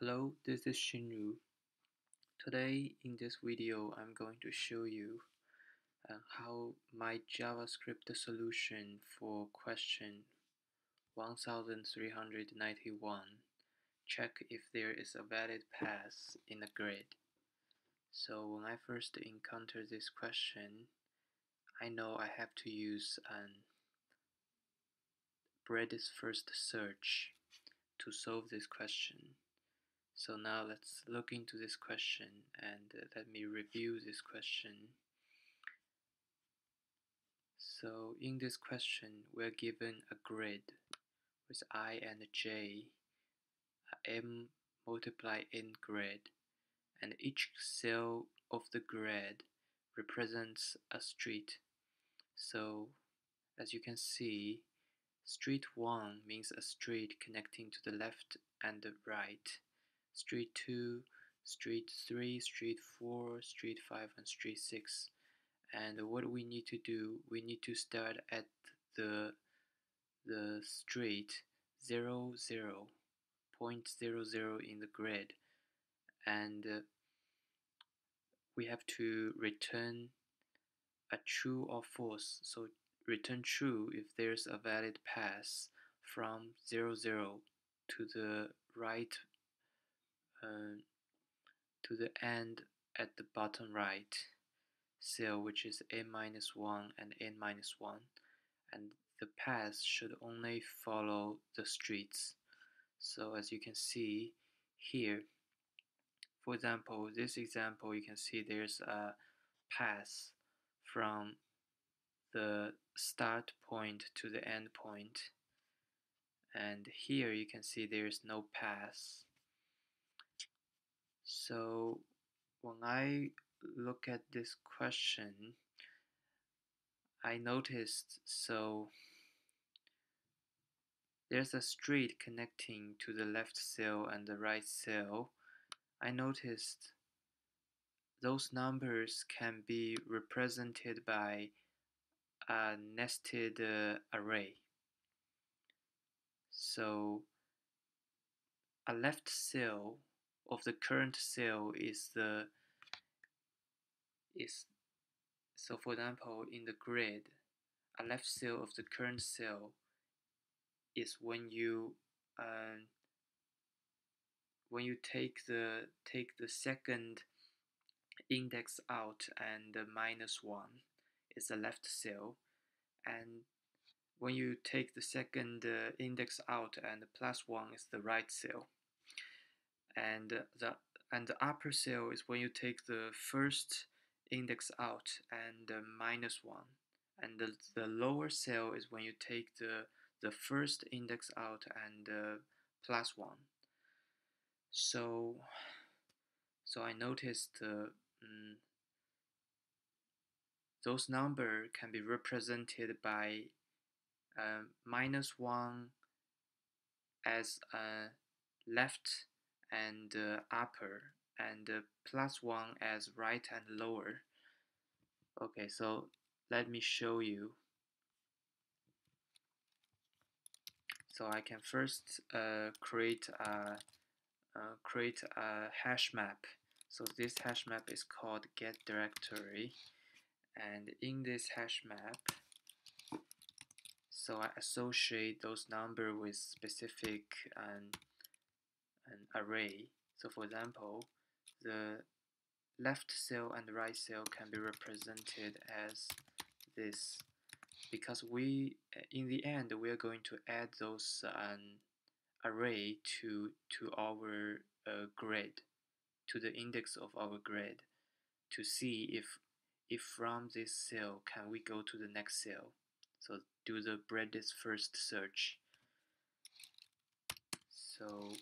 Hello, this is Shinru. Today in this video I'm going to show you how my JavaScript solution for question 1391 check if there is a valid path in the grid. So when I first encounter this question, I know I have to use breadth first search to solve this question. So now let's look into this question and let me review this question. So in this question, we're given a grid with I and j, m multiply n grid, and each cell of the grid represents a street. So as you can see, street 1 means a street connecting to the left and the right. Street 2, Street 3, Street 4, Street 5, and Street 6. And what we need to do, we need to start at the street 0, 0, 0.00 in the grid, and we have to return a true or false. So return true if there's a valid path from 0, 0 to the right to the end at the bottom right cell, which is n-1 and n-1, and the path should only follow the streets. So as you can see here, for example, this example, you can see there's a path from the start point to the end point, and here you can see there's no path. So when I look at this question, I noticed there's a street connecting to the left cell and the right cell. I noticed those numbers can be represented by a nested array. So a left cell of the current cell so for example, in the grid, a left cell of the current cell is when you take the second index out and -1 is the left cell, and when you take the second index out and +1 is the right cell, and the upper cell is when you take the first index out and -1, and the lower cell is when you take the first index out and +1. So I noticed those numbers can be represented by -1 as left and upper, and +1 as right and lower. Okay, so let me show you. So I can first create a hash map. So this hash map is called get directory, and in this hash map, so I associate those numbers with specific an array. So for example, the left cell and the right cell can be represented as this, because in the end we are going to add those array to our grid, to the index of our grid, to see if from this cell can we go to the next cell. So do the breadth first search. So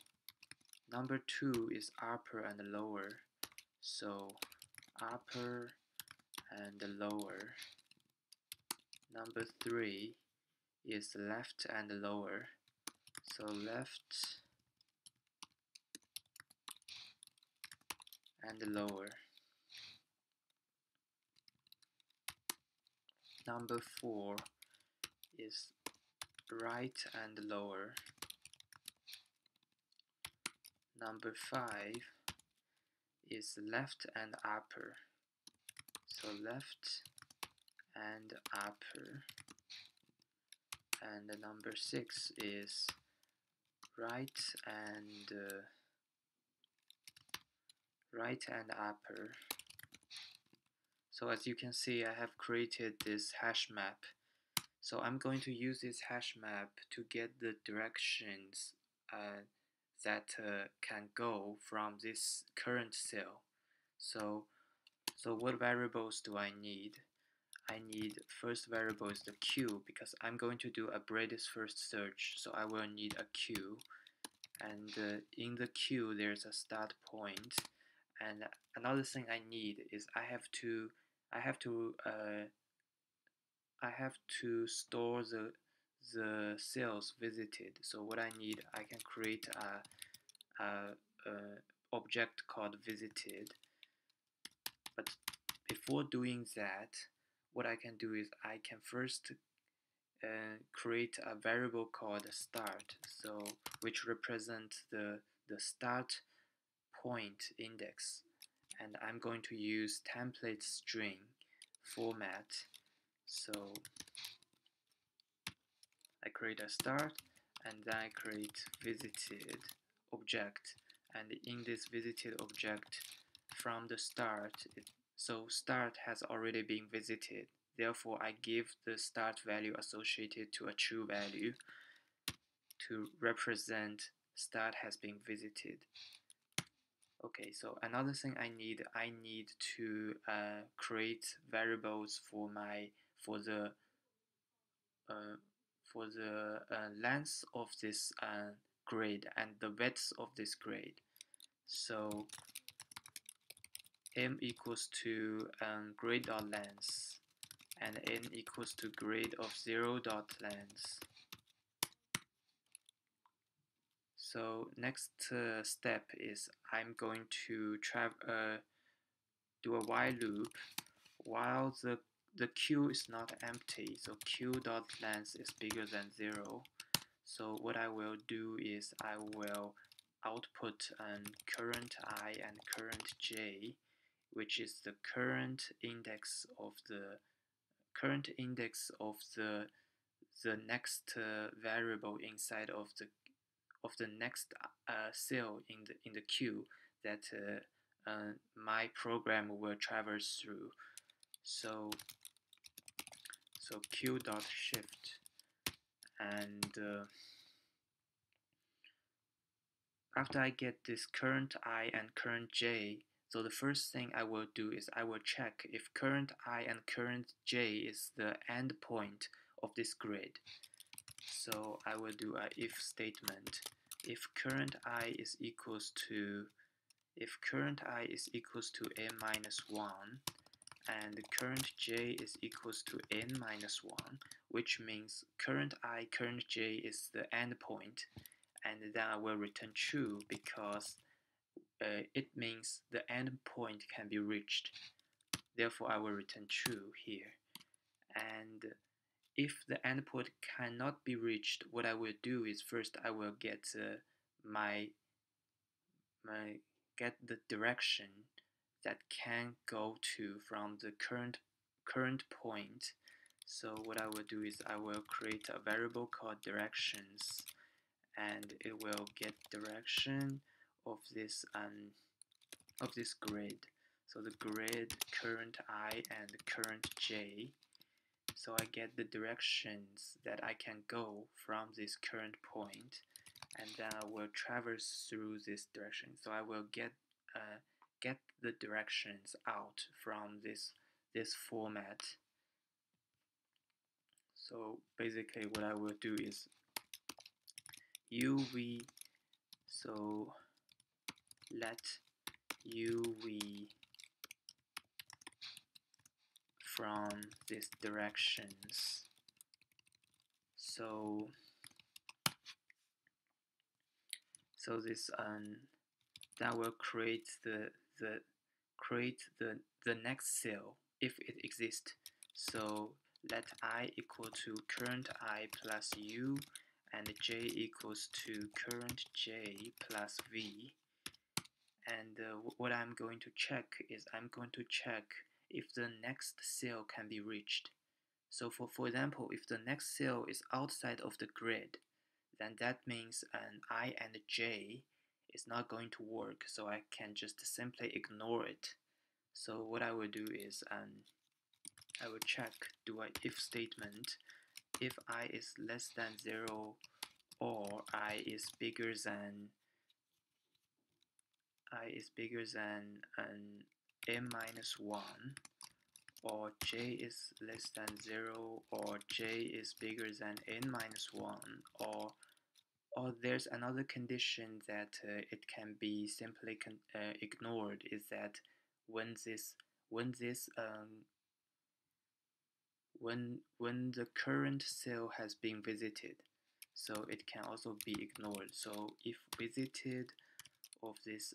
number 2 is upper and lower. So upper and lower. Number 3 is left and lower. So left and lower. Number 4 is right and lower. Number 5 is left and upper. So left and upper. And the number 6 is right and upper. So as you can see, I have created this hash map. So I'm going to use this hash map to get the directions that can go from this current cell. So what variables do I need? I need first variable is the queue, because I'm going to do a breadth first search, so I will need a queue. And in the queue there's a start point. And another thing I need is I have to store the cells visited. So what I need, I can create a object called visited. But before doing that, what I can do is I can first create a variable called start, so which represents the start point index, and I'm going to use template string format. So I create a start, and then I create visited object, and in this visited object, from the start, so start has already been visited, therefore I give the start value associated to a true value to represent start has been visited. Okay, so another thing I need to create variables for the length of this grid and the width of this grid. So m equals to grid.length and n equals to grid of 0.length. So next step is I'm going to do a while loop while the queue is not empty, so queue.length is bigger than 0. So what I will do is I will output current I and current j, which is the current index of the next variable inside of the next cell in the queue that my program will traverse through. So queue.shift, and after I get this current I and current j, so the first thing I will do is I will check if current I and current j is the end point of this grid. So I will do a if statement. If current I is equals to n minus 1 and current j is equals to n minus 1, which means current I, current j is the end point, and then I will return true because it means the end point can be reached. Therefore, I will return true here. And if the endpoint cannot be reached, what I will do is first I will get get the direction that can go to from the current point. So what I will do is I will create a variable called directions, and it will get direction of this grid. So the grid current I and current j. So I get the directions that I can go from this current point, and then I will traverse through this direction. So I will get the directions out from this format. So basically what I will do is uv, so let uv from these directions. So this that will create the next cell if it exists. So let I equal to current I plus u and j equals to current j plus v. And what I'm going to check is I'm going to check if the next cell can be reached. So for example, if the next cell is outside of the grid, then that means an I and J is not going to work, so I can just simply ignore it. So what I will do is I will check, do an if statement. If I is less than 0 or I is bigger than an m minus 1, or j is less than 0 or j is bigger than n minus 1, or there's another condition that it can be simply ignored, is that when the current cell has been visited, so it can also be ignored. So if visited of this,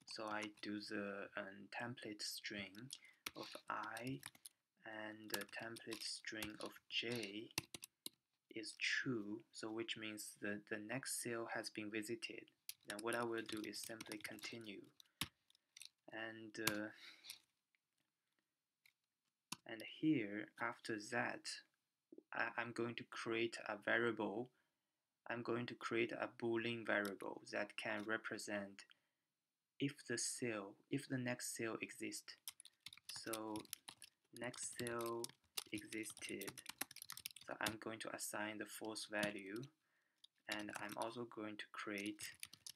so I do the template string of I and the template string of j is true, so which means the next cell has been visited. Then what I will do is simply continue, and here after that I'm going to create a variable. I'm going to create a Boolean variable that can represent if the next cell exists. So next cell existed, so I'm going to assign the false value, and I'm also going to create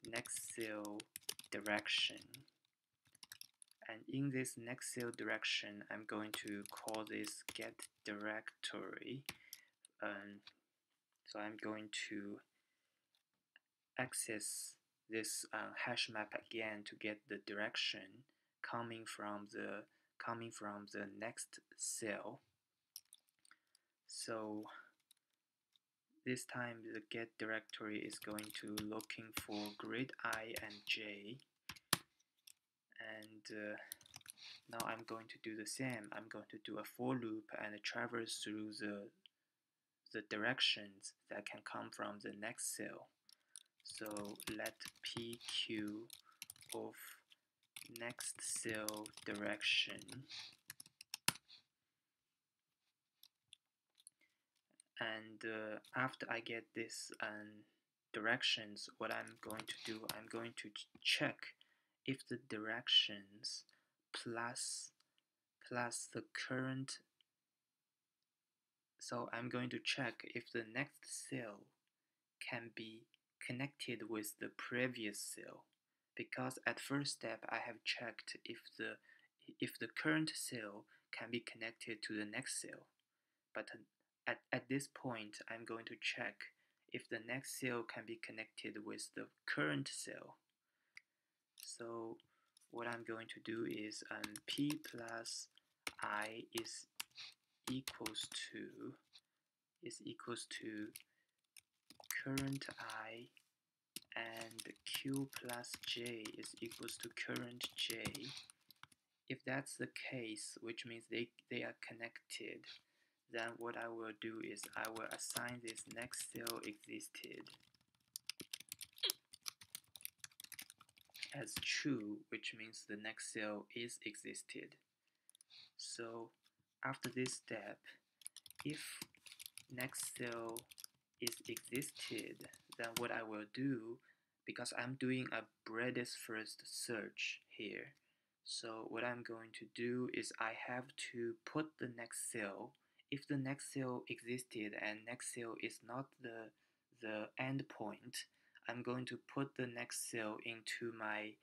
next cell direction. And in this next cell direction, I'm going to call this get directory. So I'm going to access this hash map again to get the direction coming from the next cell. So this time the get directory is going to looking for grid I and j, and now I'm going to do the same. I'm going to do a for loop and traverse through the directions that can come from the next cell. So let pq of next cell direction, and after I get this directions, what I'm going to do, I'm going to check if the directions plus the current, so I'm going to check if the next cell can be connected with the previous cell, because at first step I have checked if the current cell can be connected to the next cell, but at this point I'm going to check if the next cell can be connected with the current cell. So what I'm going to do is p plus I is equals to current I, and q plus j is equals to current j. If that's the case, which means they are connected, then what I will do is I will assign this next cell existed as true, which means the next cell is existed. So after this step, if next cell is existed, then what I will do, because I'm doing a breadth first search here, so what I'm going to do is I have to put the next cell, if the next cell existed and next cell is not the endpoint, I'm going to put the next cell into my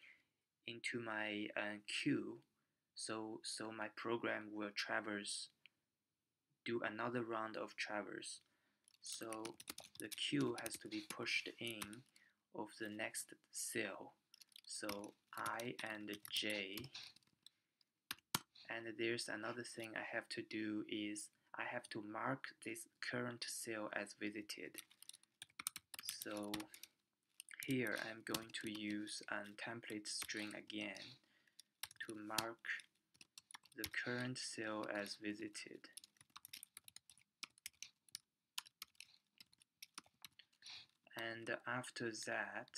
queue, so my program will do another round of traverse. So the queue has to be pushed in of the next cell, so I and j. And there's another thing I have to do is I have to mark this current cell as visited. So here I'm going to use a template string again to mark the current cell as visited. And after that,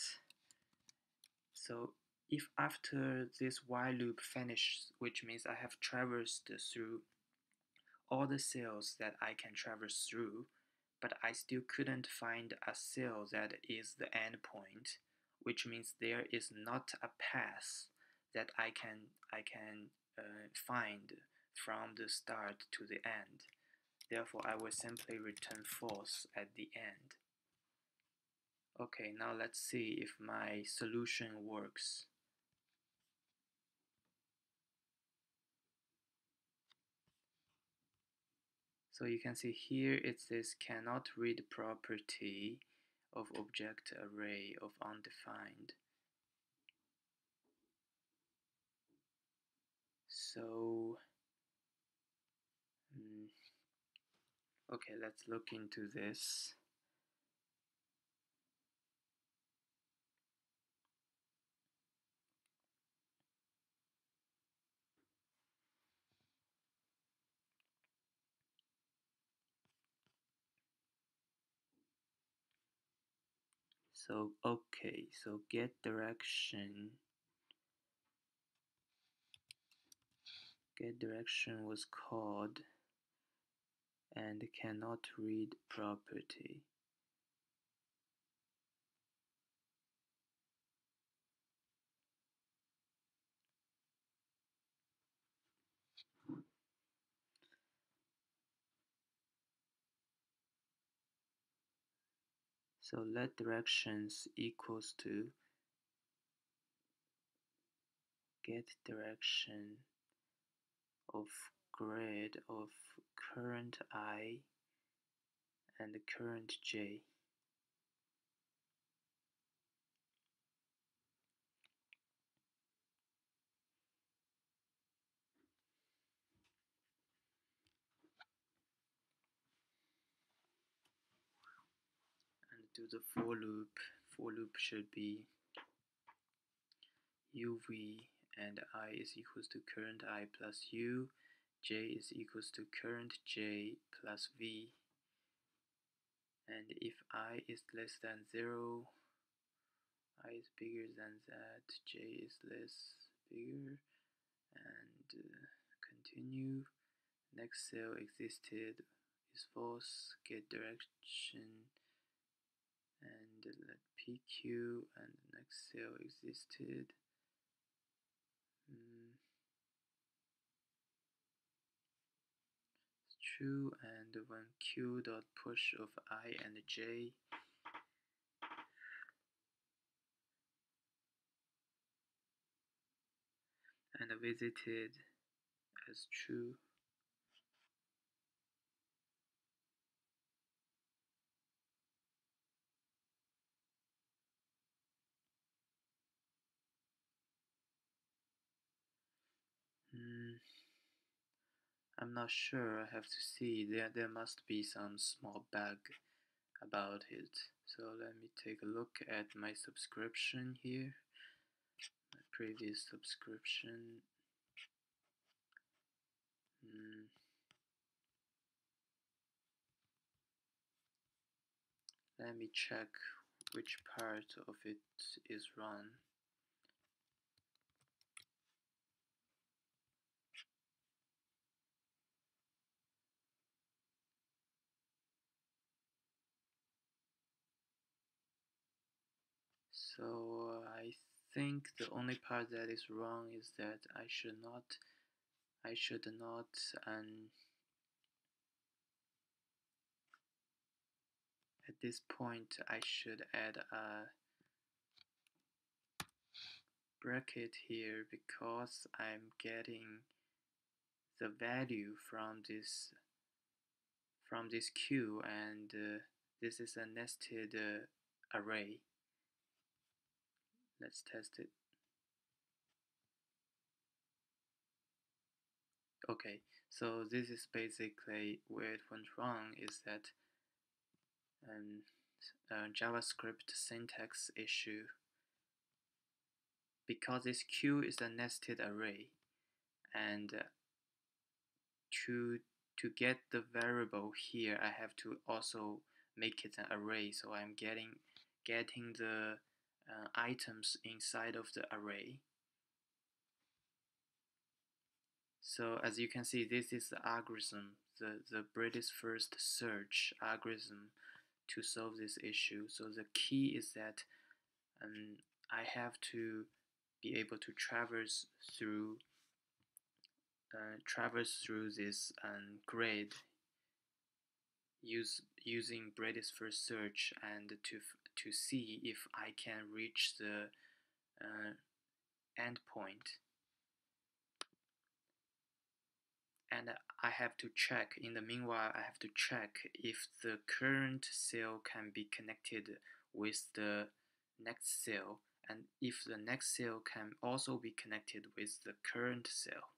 So if after this while loop finishes, which means I have traversed through all the cells that I can traverse through, but I still couldn't find a cell that is the endpoint, which means there is not a path that I can find from the start to the end. Therefore, I will simply return false at the end. Okay, now let's see if my solution works. So you can see here it says cannot read property of object array of undefined. So okay, let's look into this. So okay, so get direction was called and cannot read property. So let directions equals to get direction of grid of current I and current j. And do the for loop. For loop should be uv and I is equals to current I plus u, j is equals to current j plus v. And if I is less than 0, I is bigger than that, j is bigger, and continue. Next cell existed is false, get direction, and let PQ, and next cell existed. It's true, and when Q dot push of I and J and visited as true. I'm not sure, I have to see, there must be some small bug about it. So let me take a look at my subscription here, my previous subscription. Let me check which part of it is run. So I think the only part that is wrong is that I should not at this point I should add a bracket here because I'm getting the value from this queue, and this is a nested array. Let's test it. Okay, so this is basically where it went wrong, is that JavaScript syntax issue. Because this queue is a nested array, and to get the variable here, I have to also make it an array. So I'm getting the items inside of the array. So as you can see, this is the algorithm, the British first search algorithm to solve this issue. So the key is that I have to be able to traverse through this grid using British first search, and to see if I can reach the endpoint. And I have to check, in the meanwhile, I have to check if the current cell can be connected with the next cell, and if the next cell can also be connected with the current cell.